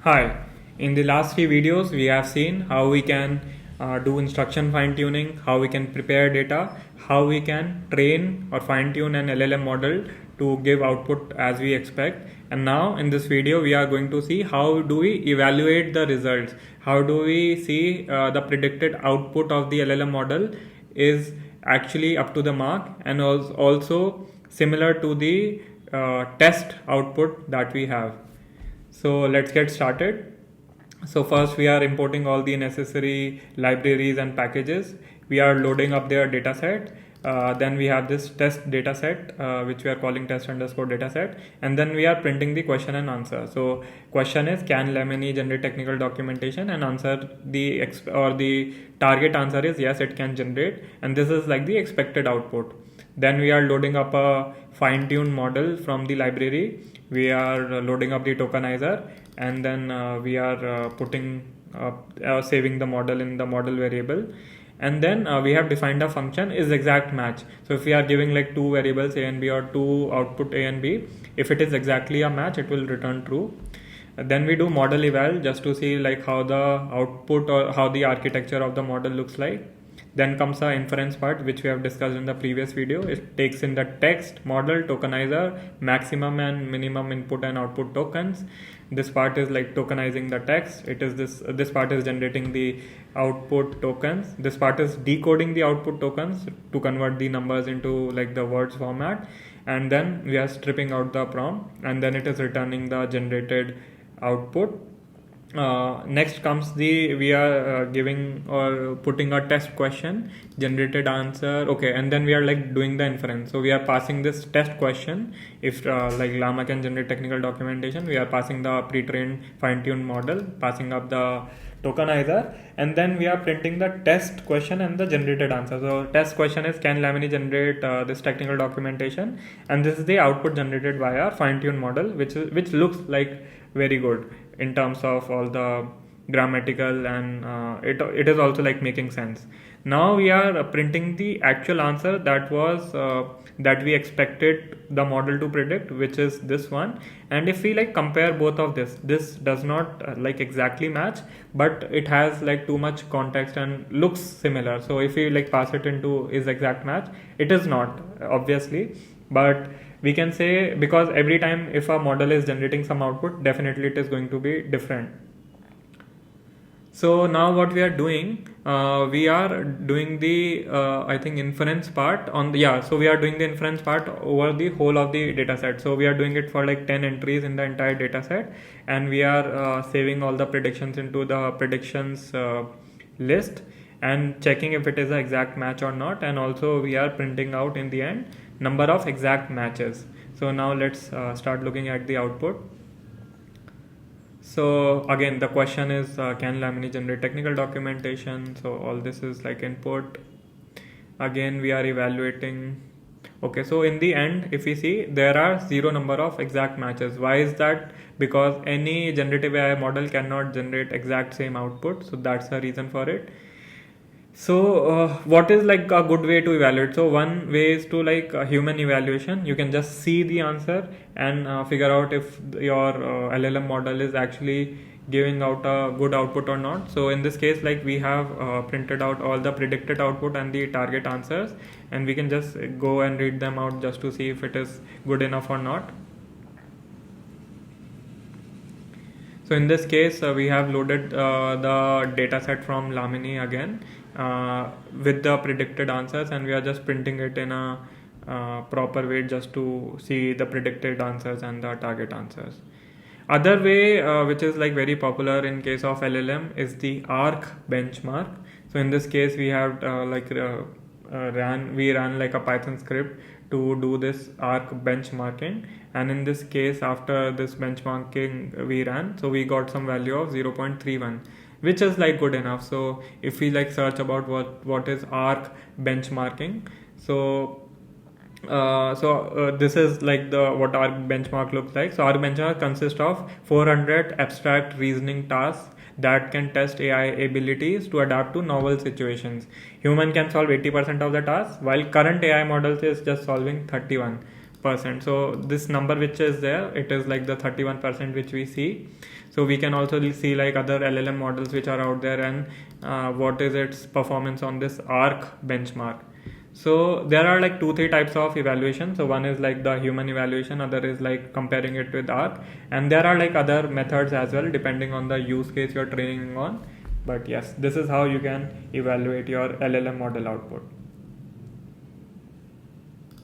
Hi, in the last few videos we have seen how we can do instruction fine tuning, how we can prepare data, how we can train or fine tune an LLM model to give output as we expect. And now in this video we are going to see how do we evaluate the results, how do we see the predicted output of the LLM model is actually up to the mark and also similar to the test output that we have. So let's get started. So first we are importing all the necessary libraries and packages. We are loading up their dataset. Then we have this test dataset, which we are calling test underscore dataset, and then we are printing the question and answer. So question is, can Lemony generate technical documentation? And answer the target answer is yes, it can generate, and this is like the expected output. Then we are loading up a fine-tuned model from the library. We are loading up the tokenizer, and then we are saving the model in the model variable. And then we have defined a function is exact match. So if we are giving like two variables a and b or two output a and b, if it is exactly a match, it will return true. Then we do model eval just to see like how the output or how the architecture of the model looks like. Then comes the inference part, which we have discussed in the previous video. It takes in the text, model, tokenizer, maximum and minimum input and output tokens. This part is like tokenizing the text. This part is generating the output tokens. This part is decoding the output tokens to convert the numbers into like the words format. And then we are stripping out the prompt, and then it is returning the generated output. Next comes we are giving or putting a test question, generated answer. Okay, and then we are like doing the inference. So we are passing this test question. If like Llama can generate technical documentation, we are passing the pre-trained fine-tuned model, passing up the tokenizer, and then we are printing the test question and the generated answer. So test question is, can Lemony generate this technical documentation, and this is the output generated by our fine-tuned model, which looks like very good in terms of all the grammatical, and it is also like making sense. Now we are printing the actual answer that was that we expected the model to predict, which is this one. And if we like compare both of this does not like exactly match, but it has like too much context and looks similar. So if we like pass it into is exact match, it is not obviously, but we can say, because every time if a model is generating some output, definitely it is going to be different. So now what we are doing, we are doing the I think inference part on the, so we are doing the inference part over the whole of the dataset. So we are doing it for like 10 entries in the entire dataset, and we are saving all the predictions into the predictions list and checking if it is an exact match or not. And also we are printing out in the end number of exact matches. So now let's start looking at the output. So again the question is, can Lemony generate technical documentation? So all this is like input. Again we are evaluating. Okay, so in the end if we see, there are zero number of exact matches. Why is that? Because any generative AI model cannot generate exact same output, so that's the reason for it. So what is like a good way to evaluate? So one way is to like human evaluation. You can just see the answer and figure out if your LLM model is actually giving out a good output or not. So in this case, like we have printed out all the predicted output and the target answers, and we can just go and read them out just to see if it is good enough or not. So in this case, we have loaded the data set from Lemony again with the predicted answers, and we are just printing it in a proper way just to see the predicted answers and the target answers. Other way, which is like very popular in case of LLM, is the ARC benchmark. So in this case, we have ran like a Python script to do this ARC benchmarking, and in this case after this benchmarking we ran, so we got some value of 0.31, which is like good enough. So if we like search about what is ARC benchmarking, so this is like the what ARC benchmark looks like. So ARC benchmark consists of 400 abstract reasoning tasks that can test AI abilities to adapt to novel situations. Human can solve 80% of the tasks, while current AI models is just solving 31%. So this number which is there, it is like the 31% which we see. So So we can also see like other LLM models which are out there, and what is its performance on this ARC benchmark. So there are like 2-3 types of evaluation. So one is like the human evaluation, other is like comparing it with ARC, and there are like other methods as well depending on the use case you're training on. But yes, this is how you can evaluate your LLM model output.